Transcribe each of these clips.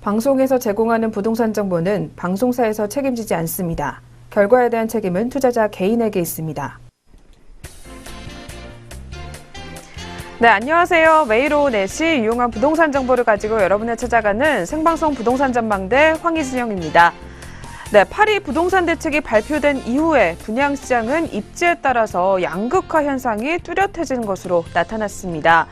방송에서 제공하는 부동산 정보는 방송사에서 책임지지 않습니다. 결과에 대한 책임은 투자자 개인에게 있습니다. 네, 안녕하세요. 매일 오후 4시 유용한 부동산 정보를 가지고 여러분을 찾아가는 생방송 부동산 전망대 황희진영입니다. 네, 파리 부동산 대책이 발표된 이후에 분양시장은 입지에 따라서 양극화 현상이 뚜렷해지는 것으로 나타났습니다.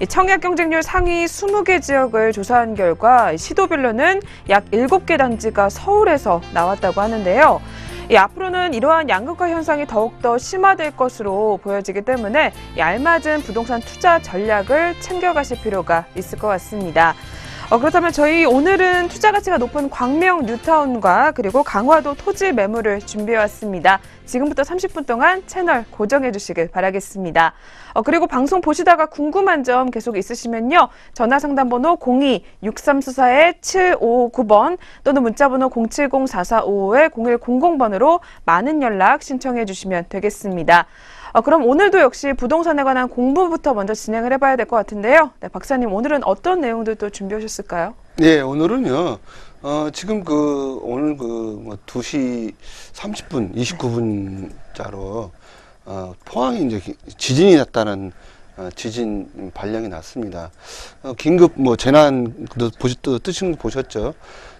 청약 경쟁률 상위 20개 지역을 조사한 결과 시도별로는 약 7개 단지가 서울에서 나왔다고 하는데요. 앞으로는 이러한 양극화 현상이 더욱더 심화될 것으로 보여지기 때문에 알맞은 부동산 투자 전략을 챙겨가실 필요가 있을 것 같습니다. 그렇다면 저희 오늘은 투자 가치가 높은 광명 뉴타운과 그리고 강화도 토지 매물을 준비해왔습니다. 지금부터 30분 동안 채널 고정해 주시길 바라겠습니다. 그리고 방송 보시다가 궁금한 점 계속 있으시면요. 전화상담번호 02-6344-7559번 또는 문자번호 070-4455-0100번으로 많은 연락 신청해 주시면 되겠습니다. 그럼 오늘도 역시 부동산에 관한 공부부터 먼저 진행을 해봐야 될 것 같은데요. 네, 박사님 오늘은 어떤 내용들 또 준비해 오셨을까요? 네, 오늘은요. 지금 오늘 2시 30분, 29분자로 포항에 이제 지진이 났다는 지진 발령이 났습니다. 긴급 재난도 뜨신 거 보셨죠?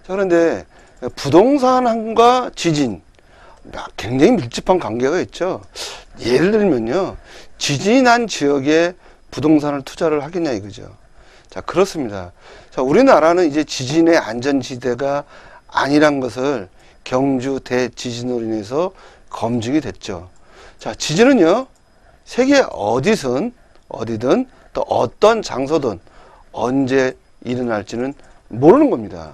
자, 그런데 부동산과 지진 굉장히 밀접한 관계가 있죠. 예를 들면요, 지진이 난 지역에 부동산을 투자를 하겠냐 이거죠. 자, 그렇습니다. 자, 우리나라는 이제 지진의 안전지대가 아니란 것을 경주 대지진으로 인해서 검증이 됐죠. 자, 지진은요, 세계 어디든 또 어떤 장소든 언제 일어날지는 모르는 겁니다.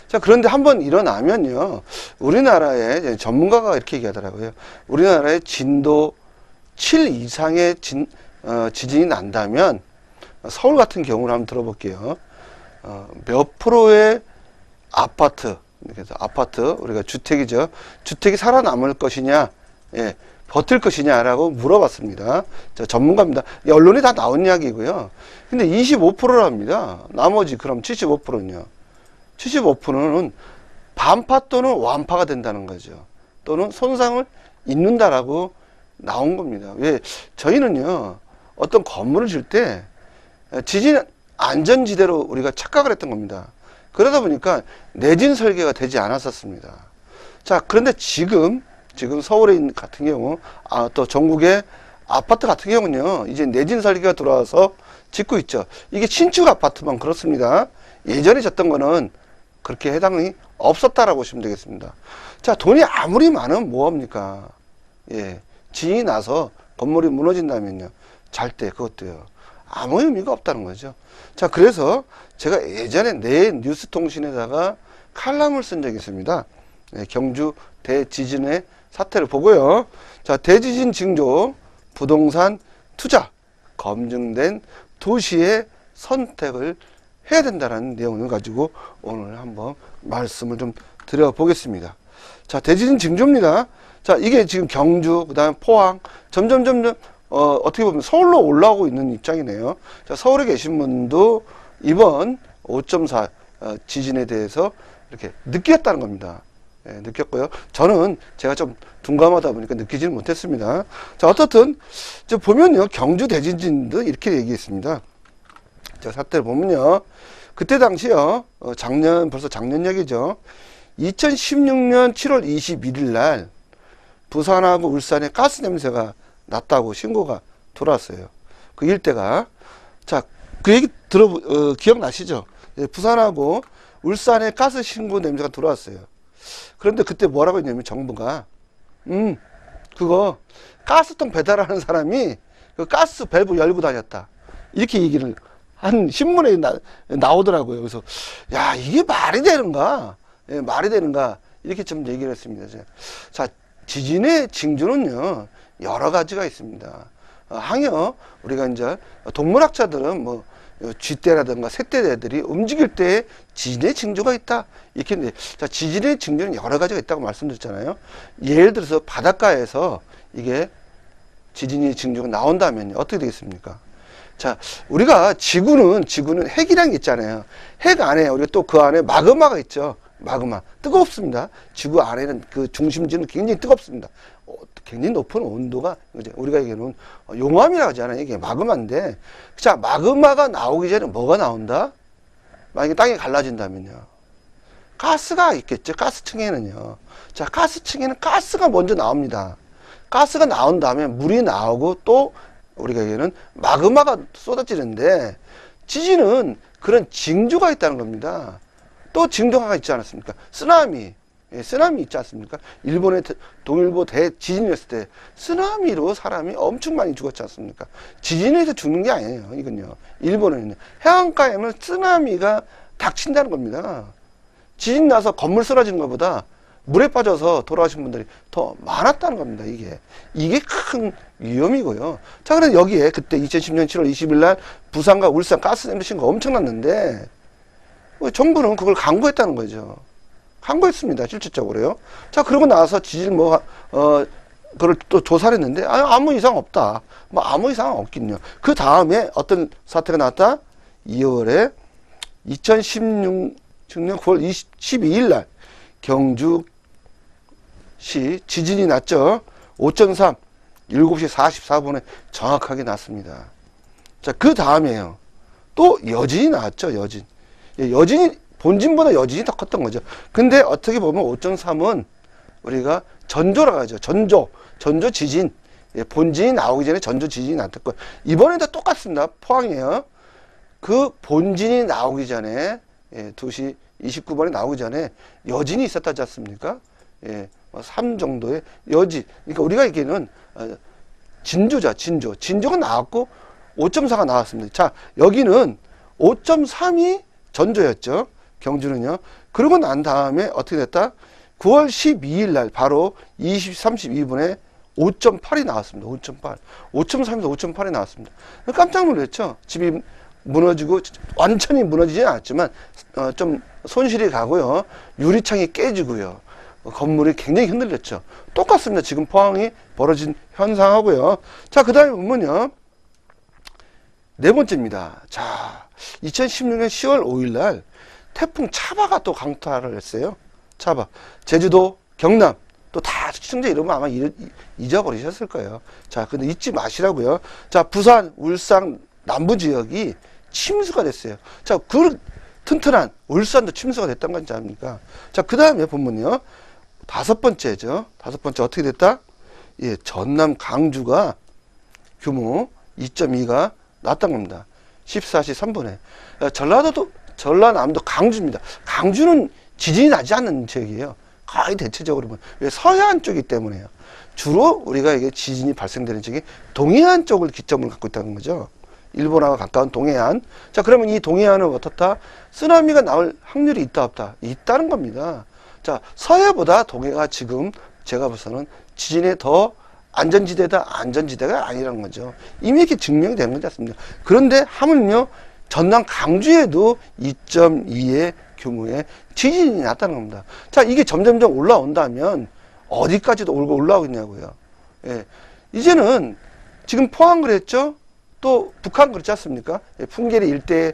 자, 그런데 한번 일어나면요, 우리나라의 전문가가 이렇게 얘기하더라고요. 우리나라에 진도 7 이상의 지진이 난다면, 서울 같은 경우를 한번 들어볼게요. 몇 프로의 아파트, 그래서 우리가 주택이죠. 주택이 살아남을 것이냐, 예, 버틸 것이냐라고 물어봤습니다. 자, 전문가입니다. 언론에 다 나온 이야기고요. 근데 25%랍니다. 나머지 그럼 75%는요. 75%는 반파 또는 완파가 된다는 거죠. 또는 손상을 입는다라고 나온 겁니다. 왜? 저희는요, 어떤 건물을 질 때 지진 안전지대로 우리가 착각을 했던 겁니다. 그러다 보니까 내진 설계가 되지 않았었습니다. 자, 그런데 지금 서울에 있는 같은 경우, 또 전국의 아파트 같은 경우는요, 이제 내진 설계가 들어와서 짓고 있죠. 이게 신축 아파트만 그렇습니다. 예전에 졌던 거는 그렇게 해당이 없었다라고 보시면 되겠습니다. 자, 돈이 아무리 많으면 뭐합니까? 예, 지진이 나서 건물이 무너진다면요, 잘 때 그것도요, 아무 의미가 없다는 거죠. 자, 그래서 제가 예전에 내 뉴스통신에다가 칼럼을 쓴 적이 있습니다. 예, 경주 대지진의 사태를 보고요. 자, 대지진 징조 부동산 투자 검증된 도시의 선택을 해야 된다는 내용을 가지고 오늘 한번 말씀을 좀 드려보겠습니다. 자, 대지진 징조입니다. 자, 이게 지금 경주, 그 다음에 포항, 점점 어떻게 보면 서울로 올라오고 있는 입장이네요. 자, 서울에 계신 분도 이번 5.4 지진에 대해서 이렇게 느꼈다는 겁니다. 예, 느꼈고요. 저는 제가 좀 둔감하다 보니까 느끼지는 못했습니다. 자, 어떻든 보면요, 경주 대지진도 이렇게 얘기했습니다. 자, 사태를 보면요, 그때 당시요, 벌써 작년 얘기죠. 2016년 7월 21일 날 부산하고 울산에 가스 냄새가 났다고 신고가 들어왔어요. 그 일대가. 자, 그 얘기 기억나시죠? 예, 부산하고 울산에 가스 신고 냄새가 들어왔어요. 그런데 그때 뭐라고 했냐면 정부가, 그거 가스통 배달하는 사람이 그 가스 밸브 열고 다녔다, 이렇게 얘기를 한 신문에 나오더라고요. 그래서 야, 이게 말이 되는가? 예, 말이 되는가? 이렇게 좀 얘기를 했습니다. 자, 지진의 징조는요, 여러 가지가 있습니다. 항여 우리가 이제 동물학자들은 쥐떼라든가 새떼들이 움직일 때 지진의 징조가 있다, 이렇게 했는데, 자, 지진의 징조는 여러 가지가 있다고 말씀드렸잖아요. 예를 들어서 바닷가에서 이게 지진의 징조가 나온다면 어떻게 되겠습니까? 자, 우리가 지구는 핵이라는 게 있잖아요. 핵 안에 우리가 또 그 안에 마그마가 있죠. 마그마. 뜨겁습니다. 지구 안에는 그 중심지는 굉장히 뜨겁습니다. 굉장히 높은 온도가 이제 우리가 얘기하는 용암이라고 하잖아요. 이게 마그마인데, 자, 마그마가 나오기 전에 뭐가 나온다? 만약에 땅이 갈라진다면요. 가스가 있겠죠. 가스층에는요. 자, 가스층에는 가스가 먼저 나옵니다. 가스가 나온 다음에 물이 나오고 또 우리가 얘기하는 마그마가 쏟아지는데, 지진은 그런 징조가 있다는 겁니다. 또 징조가 있지 않았습니까? 쓰나미. 예, 쓰나미 있지 않습니까? 일본의 동일보 대지진이었을 때 쓰나미로 사람이 엄청 많이 죽었지 않습니까? 지진에서 죽는 게 아니에요. 이건요. 일본은 해안가에는 쓰나미가 닥친다는 겁니다. 지진 나서 건물 쓰러지는 것보다 물에 빠져서 돌아가신 분들이 더 많았다는 겁니다. 이게 큰 위험이고요. 자, 그래서 여기에 그때 2010년 7월 20일 날 부산과 울산 가스냄새 신고 엄청났는데 정부는 그걸 강구했다는 거죠. 강구했습니다. 실질적으로요. 자, 그러고 나서 지진 그걸 또 조사를 했는데 아무 이상 없다. 뭐 아무 이상은 없긴요. 그 다음에 어떤 사태가 나왔다? 2월에 2016년 9월 12일 날 경주시 지진이 났죠. 5.3 7시 44분에 정확하게 났습니다. 자, 그 다음에요. 또 여진이 나왔죠. 여진이 본진보다 여진이 더 컸던 거죠. 근데 어떻게 보면 5.3은 우리가 전조라고 하죠. 전조 지진. 예, 본진이 나오기 전에 전조 지진이 났던 거. 이번에도 똑같습니다. 포항이에요. 그 본진이 나오기 전에 2시 29분에 나오기 전에 여진이 있었다지 않습니까? 3 정도의 여진. 그러니까 우리가 얘기하는 진조자, 진조가 나왔고 5.4가 나왔습니다. 자, 여기는 5.3이 전조였죠. 경주는요. 그러고 난 다음에 어떻게 됐다? 9월 12일 날 바로 20시 32분에 5.8이 나왔습니다. 5.8. 5.3에서 5.8이 나왔습니다. 깜짝 놀랐죠. 집이 무너지고 완전히 무너지지 않았지만 좀 손실이 가고요. 유리창이 깨지고요. 건물이 굉장히 흔들렸죠. 똑같습니다. 지금 포항이 벌어진 현상하고요. 자, 그 다음에 보면요. 네 번째입니다. 자, 2016년 10월 5일 날 태풍 차바가 또 강타를 했어요. 차바. 제주도, 경남. 또 다 시청자 이름은 아마 잊어버리셨을 거예요. 자, 근데 잊지 마시라고요. 자, 부산, 울산 남부 지역이 침수가 됐어요. 자, 그 튼튼한 울산도 침수가 됐던 건지 압니까? 자, 그 다음에 보면요. 다섯 번째죠. 어떻게 됐다? 예, 전남 강주가 규모 2.2가 났던 겁니다. 14시 3분에. 전라남도 강주입니다. 강주는 지진이 나지 않는 지역이에요. 거의 대체적으로 보면. 왜? 서해안 쪽이기 때문에요. 주로 우리가 이게 지진이 발생되는 지역이 동해안 쪽을 기점으로 갖고 있다는 거죠. 일본하고 가까운 동해안. 자, 그러면 이 동해안은 어떻다? 쓰나미가 나올 확률이 있다, 없다? 있다는 겁니다. 자, 서해보다 동해가 지금 제가 봐서는 지진에 더 안전지대가 아니라는 거죠. 이미 이렇게 증명이 되는 거지 않습니까? 그런데 하물며 전남 강주에도 2.2의 규모의 지진이 났다는 겁니다. 자, 이게 점점점 올라온다면 어디까지도 올라오겠냐고요. 예. 이제는 지금 포항 그랬죠? 또 북한 그렇지 않습니까? 예, 풍계리 일대에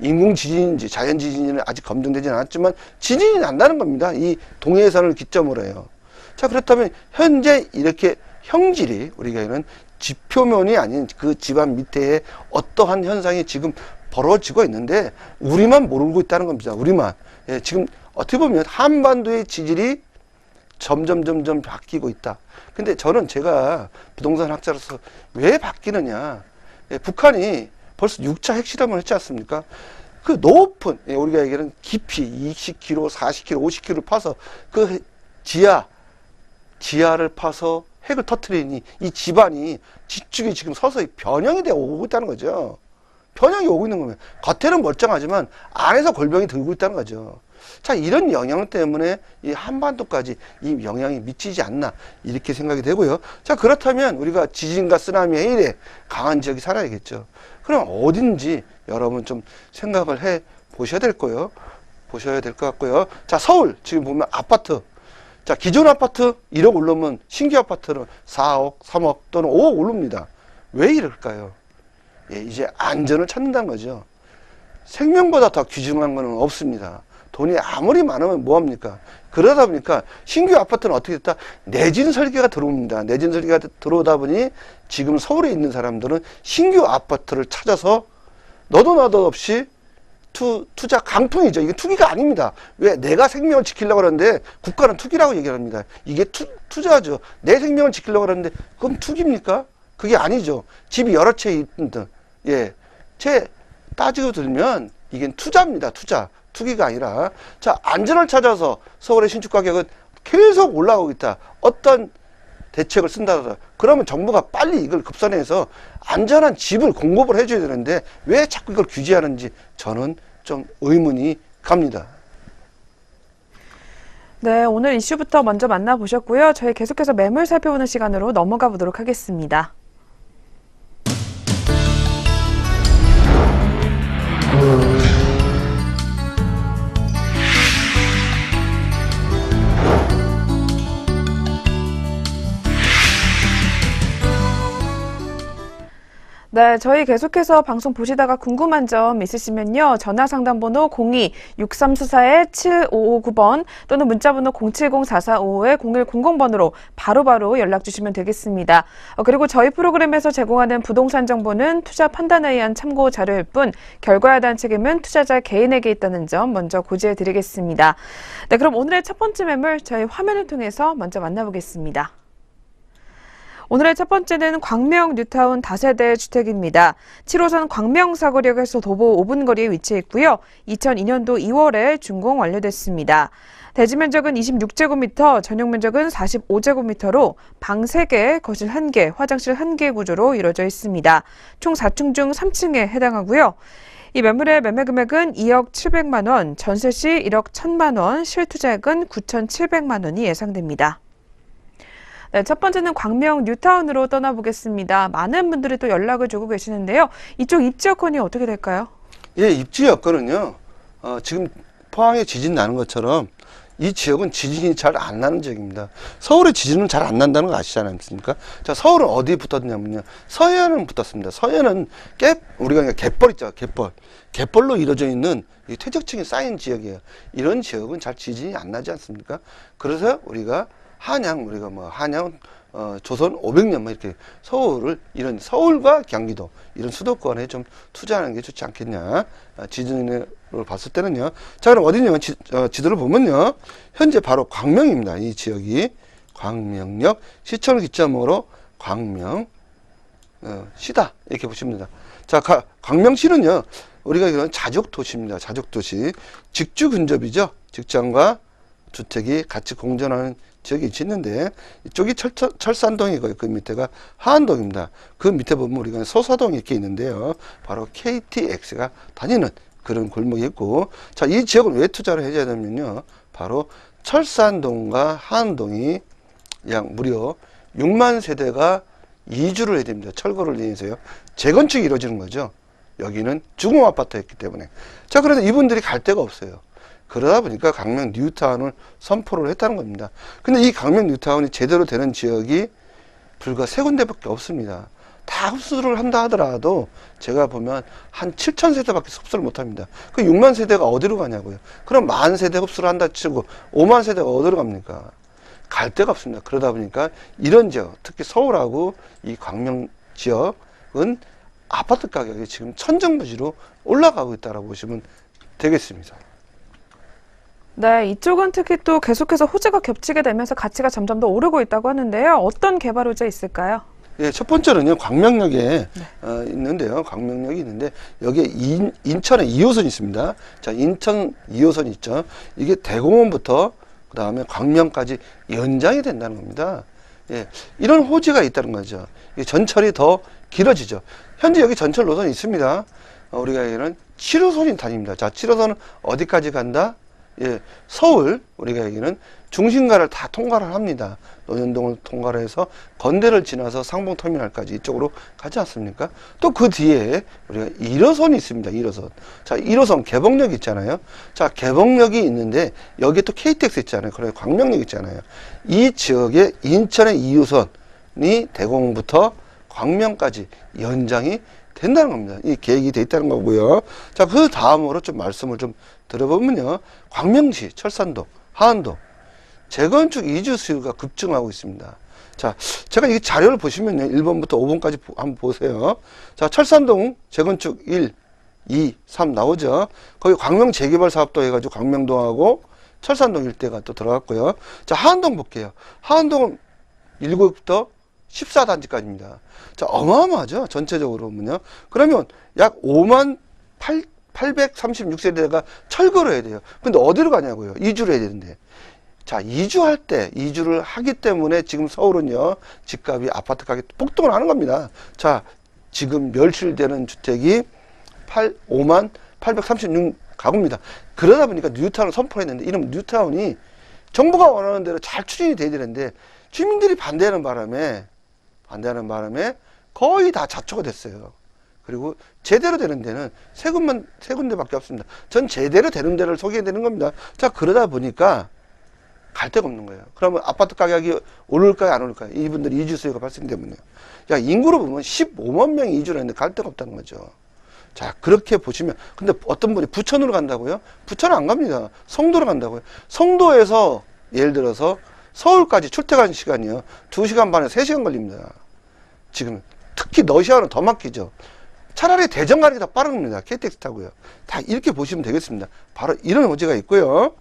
인공 지진인지 자연 지진인지는 아직 검증되지는 않았지만 지진이 난다는 겁니다. 이 동해선을 기점으로 해요. 자, 그렇다면 현재 이렇게 형질이 우리가 이런 지표면이 아닌 그 집안 밑에 어떠한 현상이 지금 벌어지고 있는데 우리만 모르고 있다는 겁니다. 우리만. 예, 지금 어떻게 보면 한반도의 지질이 점점 바뀌고 있다. 근데 저는 제가 부동산 학자로서 왜 바뀌느냐. 예, 북한이 벌써 6차 핵실험을 했지 않습니까? 그 높은, 예, 우리가 얘기하는 깊이 20km, 40km, 50km를 파서 그 지하를 파서 핵을 터뜨리니 이 집안이 지축이 지금 서서히 변형이 되어 오고 있다는 거죠. 변형이 오고 있는 거면 겉에는 멀쩡하지만 안에서 골병이 들고 있다는 거죠. 자, 이런 영향 때문에 이 한반도까지 이 영향이 미치지 않나 이렇게 생각이 되고요. 자, 그렇다면 우리가 지진과 쓰나미 해일에 강한 지역이 살아야겠죠. 그럼 어딘지 여러분 좀 생각을 해 보셔야 될 거예요. 보셔야 될 것 같고요. 자, 서울 지금 보면 아파트. 자, 기존 아파트 1억 오르면 신규 아파트는 4억, 3억 또는 5억 오릅니다. 왜 이럴까요? 예, 이제 안전을 찾는다는 거죠. 생명보다 더 귀중한 거는 없습니다. 돈이 아무리 많으면 뭐합니까? 그러다 보니까 신규 아파트는 어떻게 됐다? 내진 설계가 들어옵니다. 내진 설계가 들어오다 보니 지금 서울에 있는 사람들은 신규 아파트를 찾아서 너도 나도 없이 투자 강풍이죠. 이게 투기가 아닙니다. 왜? 내가 생명을 지키려고 하는데 국가는 투기라고 얘기를 합니다. 이게 투자죠. 내 생명을 지키려고 하는데 그럼 투기입니까? 그게 아니죠. 집이 여러 채 있든, 예. 따지고 들면 이게 투자입니다. 투자. 투기가 아니라. 자, 안전을 찾아서 서울의 신축 가격은 계속 올라오고 있다. 어떤 대책을 쓴다. 그러면 정부가 빨리 이걸 급선해서 안전한 집을 공급을 해줘야 되는데 왜 자꾸 이걸 규제하는지 저는 좀 의문이 갑니다. 네, 오늘 이슈부터 먼저 만나보셨고요. 저희 계속해서 매물 살펴보는 시간으로 넘어가 보도록 하겠습니다. 네, 저희 계속해서 방송 보시다가 궁금한 점 있으시면요. 전화상담번호 02-6344-7559번 또는 문자번호 070-4455-0100번으로 바로바로 연락 주시면 되겠습니다. 그리고 저희 프로그램에서 제공하는 부동산 정보는 투자 판단에 의한 참고 자료일 뿐 결과에 대한 책임은 투자자 개인에게 있다는 점 먼저 고지해 드리겠습니다. 네, 그럼 오늘의 첫 번째 매물 저희 화면을 통해서 먼저 만나보겠습니다. 오늘의 첫 번째는 광명 뉴타운 다세대 주택입니다. 7호선 광명 사거리역에서 도보 5분 거리에 위치해 있고요. 2002년도 2월에 준공 완료됐습니다. 대지 면적은 26제곱미터, 전용 면적은 45제곱미터로 방 3개, 거실 1개, 화장실 1개 구조로 이루어져 있습니다. 총 4층 중 3층에 해당하고요. 이 매물의 매매 금액은 2억 700만 원, 전세 시 1억 1,000만 원, 실투자액은 9,700만 원이 예상됩니다. 네, 첫 번째는 광명 뉴타운으로 떠나보겠습니다. 많은 분들이 또 연락을 주고 계시는데요. 이쪽 입지 여건이 어떻게 될까요? 예, 입지 여건은요. 지금 포항에 지진 나는 것처럼 이 지역은 지진이 잘 안 나는 지역입니다. 서울에 지진은 잘 안 난다는 거 아시지 않습니까? 자, 서울은 어디에 붙었냐면요. 서해안은 붙었습니다. 서해안은 우리가 갯벌 있죠. 갯벌로 이루어져 있는 이 퇴적층이 쌓인 지역이에요. 이런 지역은 잘 지진이 안 나지 않습니까? 그래서 우리가 한양, 조선 500년 이렇게 이런 서울과 경기도 이런 수도권에 좀 투자하는 게 좋지 않겠냐. 지진을 봤을 때는요. 자, 그럼 어디냐면 지도를 보면요. 현재 바로 광명입니다. 이 지역이 광명역 시청을 기점으로 광명 시다 이렇게 보시면 됩니다. 자, 광명시는요. 우리가 이런 자족도시입니다. 자족도시. 직주 근접이죠. 직장과 주택이 같이 공존하는 지역이 있는데 이쪽이 철산동이고요. 그 밑에가 하안동입니다. 그 밑에 보면 우리가 소사동이 이렇게 있는데요. 바로 KTX가 다니는 그런 골목이 있고, 자, 이 지역을 왜 투자를 해줘야 되냐면요. 바로 철산동과 하안동이 약 무려 6만 세대가 이주를 해야 됩니다. 철거를 인해서요. 재건축이 이루어지는 거죠. 여기는 주공 아파트였기 때문에. 자, 그래서 이분들이 갈 데가 없어요. 그러다 보니까 광명 뉴타운을 선포를 했다는 겁니다. 근데 이 광명 뉴타운이 제대로 되는 지역이 불과 3군데밖에 없습니다. 다 흡수를 한다 하더라도 제가 보면 한 7,000세대밖에 흡수를 못 합니다. 그 6만 세대가 어디로 가냐고요. 그럼 10,000세대 흡수를 한다 치고 5만 세대가 어디로 갑니까? 갈 데가 없습니다. 그러다 보니까 이런 지역, 특히 서울하고 이 광명 지역은 아파트 가격이 지금 천정부지로 올라가고 있다고 보시면 되겠습니다. 네, 이쪽은 특히 또 계속해서 호재가 겹치게 되면서 가치가 점점 더 오르고 있다고 하는데요. 어떤 개발 호재 있을까요? 예, 첫 번째는요, 광명역에 있는데요. 광명역이 있는데, 여기에 인천에 2호선이 있습니다. 자, 인천 2호선이 있죠. 이게 대공원부터 그 다음에 광명까지 연장이 된다는 겁니다. 예, 이런 호재가 있다는 거죠. 전철이 더 길어지죠. 현재 여기 전철 노선이 있습니다. 우리가 얘기하는 7호선이 다닙니다. 자, 7호선은 어디까지 간다? 예, 서울, 우리가 얘기는 중심가를 다 통과를 합니다. 논현동을 통과를 해서 건대를 지나서 상봉터미널까지 이쪽으로 가지 않습니까? 또 그 뒤에 우리가 1호선이 있습니다. 1호선. 자, 1호선 개봉역 있잖아요. 자, 개봉역이 있는데 여기에 또 KTX 있잖아요. 그래, 광명역 있잖아요. 이 지역에 인천의 2호선이 대공부터 광명까지 연장이 된다는 겁니다. 이 계획이 돼 있다는 거고요. 자, 그 다음으로 좀 말씀을 좀 드려보면요. 광명시, 철산동, 하안동 재건축 이주 수요가 급증하고 있습니다. 자, 제가 이 자료를 보시면요. 1번부터 5번까지 한번 보세요. 자, 철산동 재건축 1, 2, 3 나오죠. 거기 광명 재개발 사업도 해가지고 광명동하고 철산동 일대가 또 들어갔고요. 자, 하안동 볼게요. 하안동은 1구부터 14단지까지입니다. 자, 어마어마하죠. 전체적으로 보면요. 그러면 약 5만 836세대가 철거를 해야 돼요. 근데 어디로 가냐고요? 이주를 해야 되는데. 자, 이주할 때, 이주를 하기 때문에 지금 서울은요, 집값이 아파트 가격이 폭등을 하는 겁니다. 자, 지금 멸실되는 주택이 5만 836 가구입니다. 그러다 보니까 뉴타운을 선포했는데, 이런 뉴타운이 정부가 원하는 대로 잘 추진이 돼야 되는데, 주민들이 반대하는 바람에 거의 다 자초가 됐어요. 그리고 제대로 되는 데는 세 군데밖에 없습니다. 전 제대로 되는 데를 소개해 드리는 겁니다. 자, 그러다 보니까 갈 데가 없는 거예요. 그러면 아파트 가격이 오를까요, 안 오를까요? 이분들이 이주 수요가 발생되면요. 야, 인구로 보면 15만 명이 이주를 했는데 갈 데가 없다는 거죠. 자, 그렇게 보시면, 근데 어떤 분이 부천으로 간다고요? 부천은 안 갑니다. 성도로 간다고요. 성도에서 예를 들어서 서울까지 출퇴근 시간이요. 2시간 반에 3시간 걸립니다. 지금 특히 러시아는 더 막히죠. 차라리 대전 가는 게 더 빠른 겁니다. KTX 타고요. 다 이렇게 보시면 되겠습니다. 바로 이런 호재가 있고요.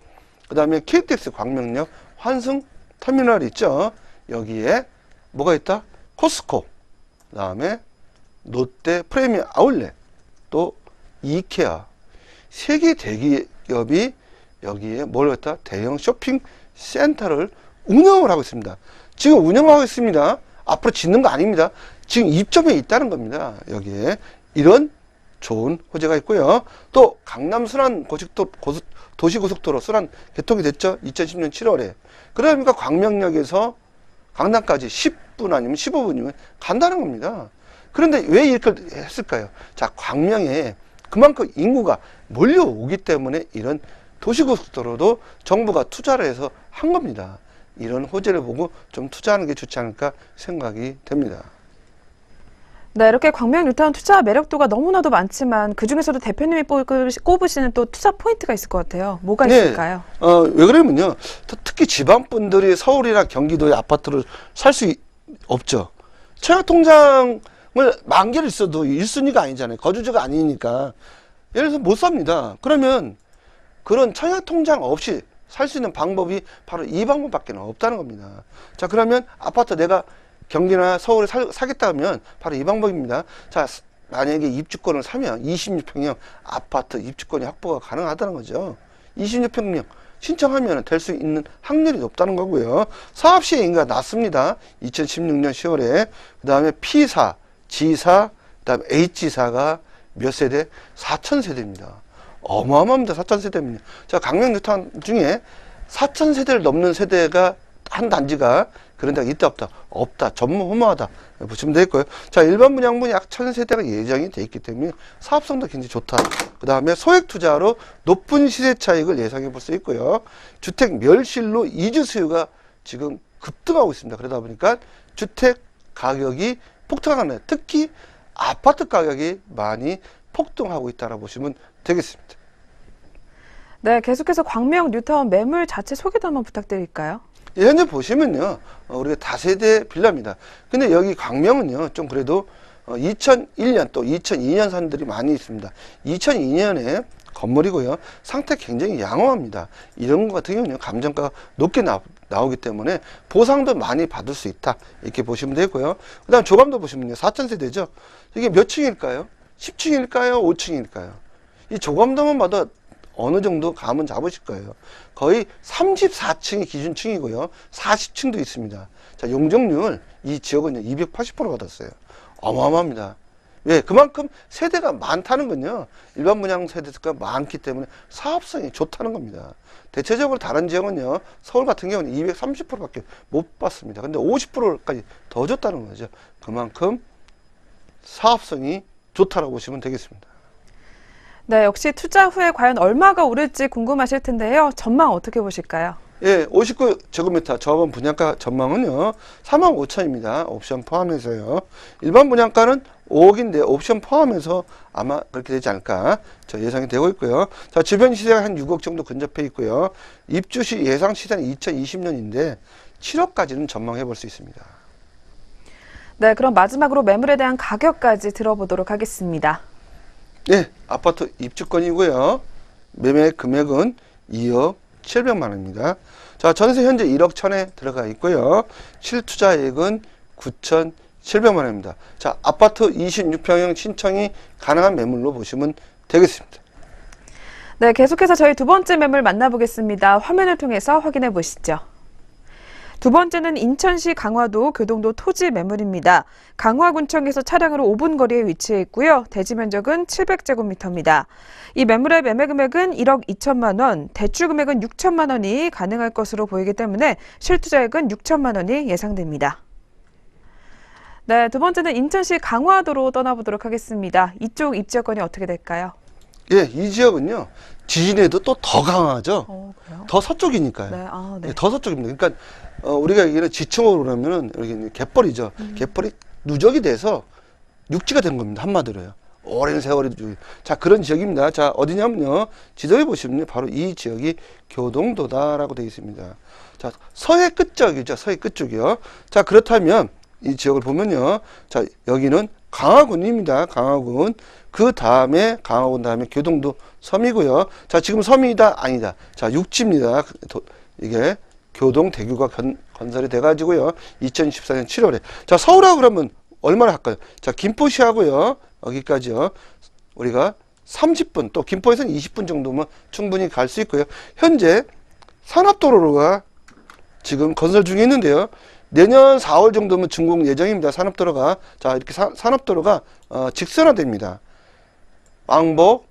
그 다음에 KTX 광명역 환승 터미널 있죠. 여기에 뭐가 있다? 코스코, 그 다음에 롯데 프리미엄 아울렛, 또 이케아, 세계 대기업이 여기에 뭘 했다? 대형 쇼핑 센터를 운영을 하고 있습니다. 지금 운영하고 있습니다. 앞으로 짓는 거 아닙니다. 지금 입점해 있다는 겁니다. 여기에 이런 좋은 호재가 있고요. 또 강남 순환 도시고속도로 순환 개통이 됐죠. 2010년 7월에. 그러니까 광명역에서 강남까지 10분 아니면 15분이면 간다는 겁니다. 그런데 왜 이렇게 했을까요? 자, 광명에 그만큼 인구가 몰려오기 때문에 이런 도시고속도로도 정부가 투자를 해서 한 겁니다. 이런 호재를 보고 좀 투자하는 게 좋지 않을까 생각이 됩니다. 네, 이렇게 광명 뉴타운 투자 매력도가 너무나도 많지만 그중에서도 대표님이 꼽으시는 또 투자 포인트가 있을 것 같아요. 뭐가 있을까요? 왜 그러면요. 특히 지방분들이 서울이나 경기도의 아파트를 살 수 없죠. 청약통장을 만 개를 있어도 1순위가 아니잖아요. 거주지가 아니니까. 예를 들어서 못 삽니다. 그러면 그런 청약통장 없이 살 수 있는 방법이 바로 이 방법밖에 없다는 겁니다. 자, 그러면 아파트 내가 경기나 서울에 사겠다 하면 바로 이 방법입니다. 자, 만약에 입주권을 사면 26평형 아파트 입주권이 확보가 가능하다는 거죠. 26평형 신청하면 될 수 있는 확률이 높다는 거고요. 사업시의 인가가 낮습니다. 2016년 10월에. 그 다음에 P사, G사, 그 다음에 H사가 몇 세대? 4,000세대입니다. 어마어마합니다. 4,000세대입니다. 자, 광명 뉴타운 중에 4,000세대를 넘는 세대가 한 단지가 그런 데가 있다 없다? 없다. 전무후무하다. 보시면 되겠고요. 자, 일반 분양분 약 1,000세대가 예정이 돼 있기 때문에 사업성도 굉장히 좋다. 그 다음에 소액 투자로 높은 시세 차익을 예상해 볼 수 있고요. 주택 멸실로 이주 수요가 지금 급등하고 있습니다. 그러다 보니까 주택 가격이 폭등하는, 특히 아파트 가격이 많이 폭등하고 있다고 보시면 되겠습니다. 네, 계속해서 광명 뉴타운 매물 자체 소개도 한번 부탁드릴까요? 현재 보시면요, 우리가 다세대 빌라입니다. 근데 여기 광명은요, 좀 그래도 2001년 또 2002년 산들이 많이 있습니다. 2002년에 건물이고요, 상태 굉장히 양호합니다. 이런 것 같은 경우는 감정가가 높게 나오기 때문에 보상도 많이 받을 수 있다. 이렇게 보시면 되고요. 그 다음 조감도 보시면요, 4,000세대죠. 이게 몇 층일까요? 10층일까요? 5층일까요? 이 조감도만 봐도 어느 정도 감은 잡으실 거예요. 거의 34층이 기준층이고요. 40층도 있습니다. 자, 용적률 이 지역은요, 280% 받았어요. 어마어마합니다. 왜? 그만큼 세대가 많다는 건요, 일반 분양 세대가 많기 때문에 사업성이 좋다는 겁니다. 대체적으로 다른 지역은요, 서울 같은 경우는 230%밖에 못 받습니다. 근데 50%까지 더 줬다는 거죠. 그만큼 사업성이 좋다라고 보시면 되겠습니다. 네, 역시 투자 후에 과연 얼마가 오를지 궁금하실 텐데요. 전망 어떻게 보실까요? 예, 59제곱미터 저번 분양가 전망은요, 45,000입니다. 옵션 포함해서요. 일반 분양가는 5억인데 옵션 포함해서 아마 그렇게 되지 않을까 저 예상이 되고 있고요. 자, 주변 시세가 한 6억 정도 근접해 있고요. 입주 시 예상 시세는 2020년인데 7억까지는 전망해 볼 수 있습니다. 네, 그럼 마지막으로 매물에 대한 가격까지 들어보도록 하겠습니다. 네, 아파트 입주권이고요. 매매 금액은 2억 700만 원입니다. 자, 전세 현재 1억 1000에 들어가 있고요. 실투자액은 9,700만 원입니다. 자, 아파트 26평형 신청이 가능한 매물로 보시면 되겠습니다. 네, 계속해서 저희 두 번째 매물 만나보겠습니다. 화면을 통해서 확인해 보시죠. 두 번째는 인천시 강화도 교동도 토지 매물입니다. 강화군청에서 차량으로 5분 거리에 위치해 있고요. 대지 면적은 700제곱미터입니다. 이 매물의 매매 금액은 1억 2천만 원, 대출 금액은 6천만 원이 가능할 것으로 보이기 때문에 실투자액은 6천만 원이 예상됩니다. 네, 두 번째는 인천시 강화도로 떠나보도록 하겠습니다. 이쪽 입지여건이 어떻게 될까요? 예, 이 지역은요, 지진에도 또 더 강하죠. 그래요? 더 서쪽이니까요. 네. 예, 더 서쪽입니다. 그러니까 우리가 얘기는 지층으로 그러면은 여기 갯벌이죠. 갯벌이 누적이 돼서 육지가 된 겁니다. 한마디로요. 오랜 세월이. 자, 그런 지역입니다. 자, 어디냐면요, 지도에 보시면 바로 이 지역이 교동도다라고 되어 있습니다. 자, 서해 끝쪽이죠. 서해 끝쪽이요. 자, 그렇다면 이 지역을 보면요, 자, 여기는 강화군입니다. 강화군. 그 다음에 강화군 다음에 교동도 섬이고요. 자, 지금 섬이다 아니다. 자, 육지입니다. 이게 교동대교가 건설이 돼가지고요. 2014년 7월에. 자, 서울하고 그러면 얼마나 할까요? 자, 김포시하고요. 여기까지요. 우리가 30분, 또 김포에서는 20분 정도면 충분히 갈 수 있고요. 현재 산업도로가 지금 건설 중에 있는데요. 내년 4월 정도면 준공 예정입니다. 산업도로가. 자, 이렇게 산업도로가 직선화됩니다. 왕복,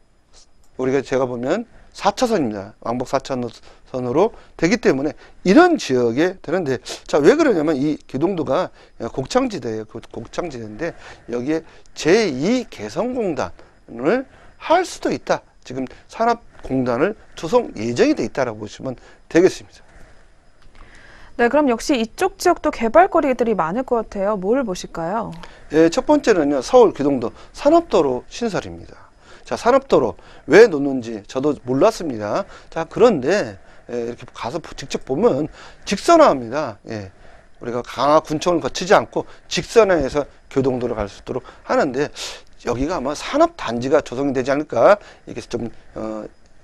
우리가 제가 보면 4차선입니다. 왕복 4차선으로 되기 때문에 이런 지역에 되는데, 자, 왜 그러냐면 이 교동도가 곡창지대예요. 곡창지대인데 여기에 제2개성공단을 할 수도 있다. 지금 산업공단을 조성 예정이 돼 있다라고 보시면 되겠습니다. 네, 그럼 역시 이쪽 지역도 개발거리들이 많을 것 같아요. 뭘 보실까요? 예, 첫 번째는요, 서울 교동도 산업도로 신설입니다. 자, 산업도로 왜 놓는지 저도 몰랐습니다. 자, 그런데 이렇게 가서 직접 보면 직선화합니다. 예, 우리가 강화군청을 거치지 않고 직선화해서 교동도로 갈 수 있도록 하는데, 여기가 아마 산업단지가 조성이 되지 않을까, 이게 좀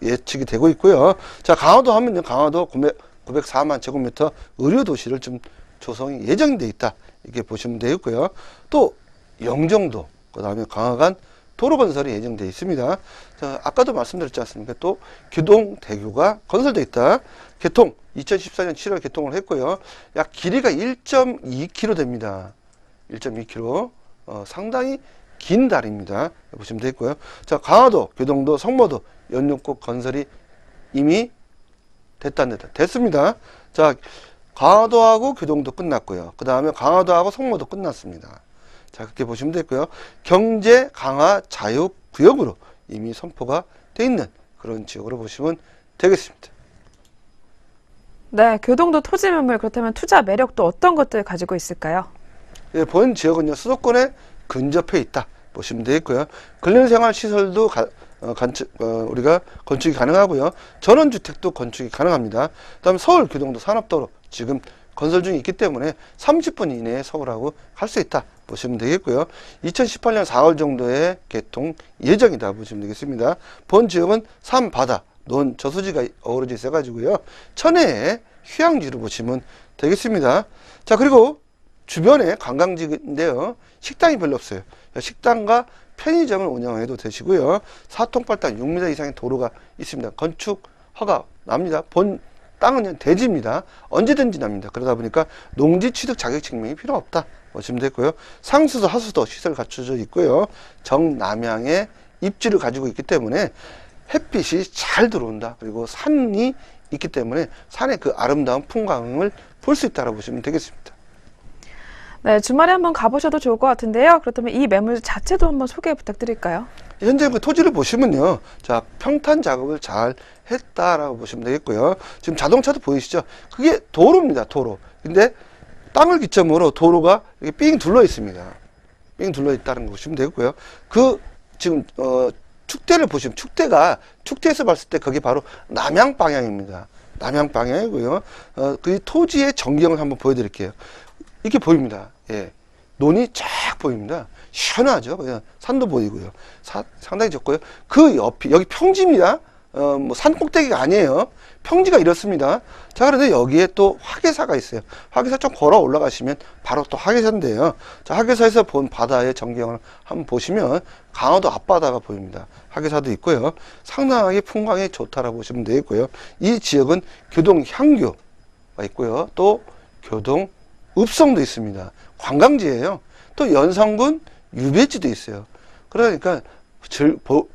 예측이 되고 있고요. 자, 강화도 하면요, 강화도 904만 제곱미터 의료도시를 좀 조성이 예정돼 있다, 이렇게 보시면 되겠고요. 또 영종도, 그 다음에 강화간 도로 건설이 예정되어 있습니다. 자, 아까도 말씀드렸지 않습니까? 또 교동대교가 건설되어 있다. 개통 2014년 7월 개통을 했고요. 약 길이가 1.2km 됩니다. 1.2km. 상당히 긴 다리입니다. 보시면 되겠고요. 자, 강화도, 교동도, 성모도 연육국 건설이 이미 됐습니다. 자, 강화도하고 교동도 끝났고요. 그 다음에 강화도하고 성모도 끝났습니다. 자, 그렇게 보시면 되고요. 경제 강화 자유구역으로 이미 선포가 돼 있는 그런 지역으로 보시면 되겠습니다. 네, 교동도 토지 매물, 그렇다면 투자 매력도 어떤 것들 가지고 있을까요? 예, 본 지역은요, 수도권에 근접해 있다 보시면 되겠고요. 근린생활시설도 우리가 건축이 가능하고요. 전원주택도 건축이 가능합니다. 그다음 서울 교동도 산업도로 지금 건설 중에 있기 때문에 30분 이내에 서울하고 갈 수 있다 보시면 되겠고요. 2018년 4월 정도에 개통 예정이다 보시면 되겠습니다. 본 지역은 산, 바다, 논, 저수지가 어우러져 있어 가지고요. 천혜의 휴양지로 보시면 되겠습니다. 자, 그리고 주변에 관광지인데요, 식당이 별로 없어요. 식당과 편의점을 운영해도 되시고요. 4통팔당 6m 이상의 도로가 있습니다. 건축 허가 납니다. 본 땅은 대지입니다. 언제든지 납니다. 그러다 보니까 농지 취득 자격 증명이 필요 없다 보시면 되고요. 상수도 하수도 시설 갖춰져 있고요. 정남향의 입지를 가지고 있기 때문에 햇빛이 잘 들어온다. 그리고 산이 있기 때문에 산의 그 아름다운 풍광을 볼 수 있다고 보시면 되겠습니다. 네, 주말에 한번 가보셔도 좋을 것 같은데요. 그렇다면 이 매물 자체도 한번 소개 부탁드릴까요? 현재 그 토지를 보시면요. 자, 평탄 작업을 잘 했다라고 보시면 되겠고요. 지금 자동차도 보이시죠? 그게 도로입니다. 도로. 근데 땅을 기점으로 도로가 이렇게 삥 둘러 있습니다. 삥 둘러 있다는 거 보시면 되겠고요. 그 지금 축대를 보시면 축대에서 봤을 때 그게 바로 남향 방향입니다. 남향 방향이고요. 그 토지의 전경을 한번 보여드릴게요. 이렇게 보입니다. 예. 논이 쫙 보입니다. 시원하죠. 그냥 산도 보이고요. 상당히 좋고요. 그 옆이 여기 평지입니다. 뭐 산 꼭대기가 아니에요. 평지가 이렇습니다. 자, 그런데 여기에 또 화계사가 있어요. 화계사 좀 걸어 올라가시면 바로 또 화계사인데요. 자, 화계사에서 본 바다의 전경을 한번 보시면 강화도 앞바다가 보입니다. 화계사도 있고요. 상당하게 풍광이 좋다라고 보시면 되겠고요. 이 지역은 교동 향교가 있고요. 또 교동 읍성도 있습니다. 관광지예요. 또 연성군 유배지도 있어요. 그러니까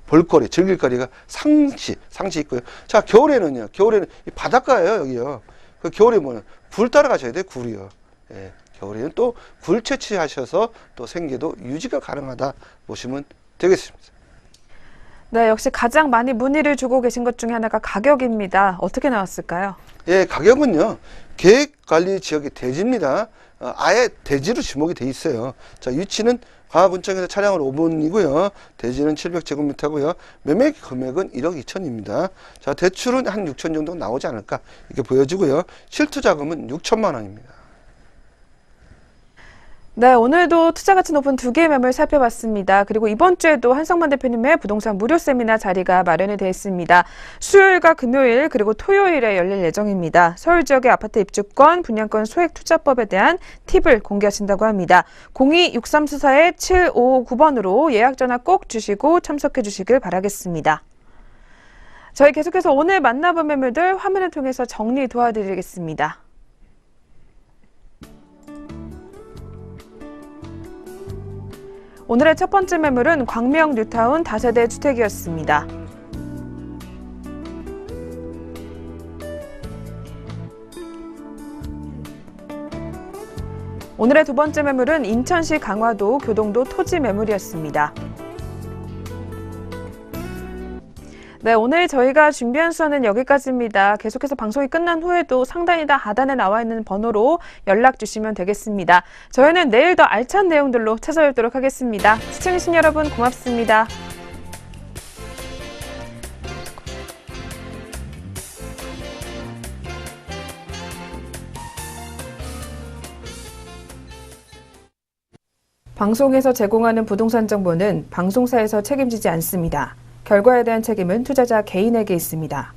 볼거리, 즐길거리가 상시 있고요. 자, 겨울에는 이 바닷가예요, 여기요. 그 겨울에 뭐냐, 굴 따라가셔야 돼요, 굴이요. 예, 겨울에는 또 굴 채취하셔서 또 생계도 유지가 가능하다 보시면 되겠습니다. 네, 역시 가장 많이 문의를 주고 계신 것 중에 하나가 가격입니다. 어떻게 나왔을까요? 예, 가격은요, 계획관리 지역의 대지입니다. 아예 대지로 지목이 돼 있어요. 자, 위치는 광화군청에서 차량으로 5분이고요. 대지는 700제곱미터고요. 매매 금액은 1억 2천입니다. 자, 대출은 한 6천 정도 나오지 않을까 이렇게 보여지고요. 실투 자금은 6천만 원입니다. 네, 오늘도 투자 가치 높은 두 개의 매물 살펴봤습니다. 그리고 이번 주에도 한성만 대표님의 부동산 무료 세미나 자리가 마련이 되어 있습니다. 수요일과 금요일 그리고 토요일에 열릴 예정입니다. 서울 지역의 아파트 입주권, 분양권 소액 투자법에 대한 팁을 공개하신다고 합니다. 02-6344-7559번으로 예약 전화 꼭 주시고 참석해 주시길 바라겠습니다. 저희 계속해서 오늘 만나본 매물들 화면을 통해서 정리 도와드리겠습니다. 오늘의 첫 번째 매물은 광명 뉴타운 다세대 주택이었습니다. 오늘의 두 번째 매물은 인천시 강화도 교동도 토지 매물이었습니다. 네, 오늘 저희가 준비한 수는 여기까지입니다. 계속해서 방송이 끝난 후에도 상단이 다 하단에 나와 있는 번호로 연락 주시면 되겠습니다. 저희는 내일 더 알찬 내용들로 찾아뵙도록 하겠습니다. 시청해주신 여러분 고맙습니다. 방송에서 제공하는 부동산 정보는 방송사에서 책임지지 않습니다. 결과에 대한 책임은 투자자 개인에게 있습니다.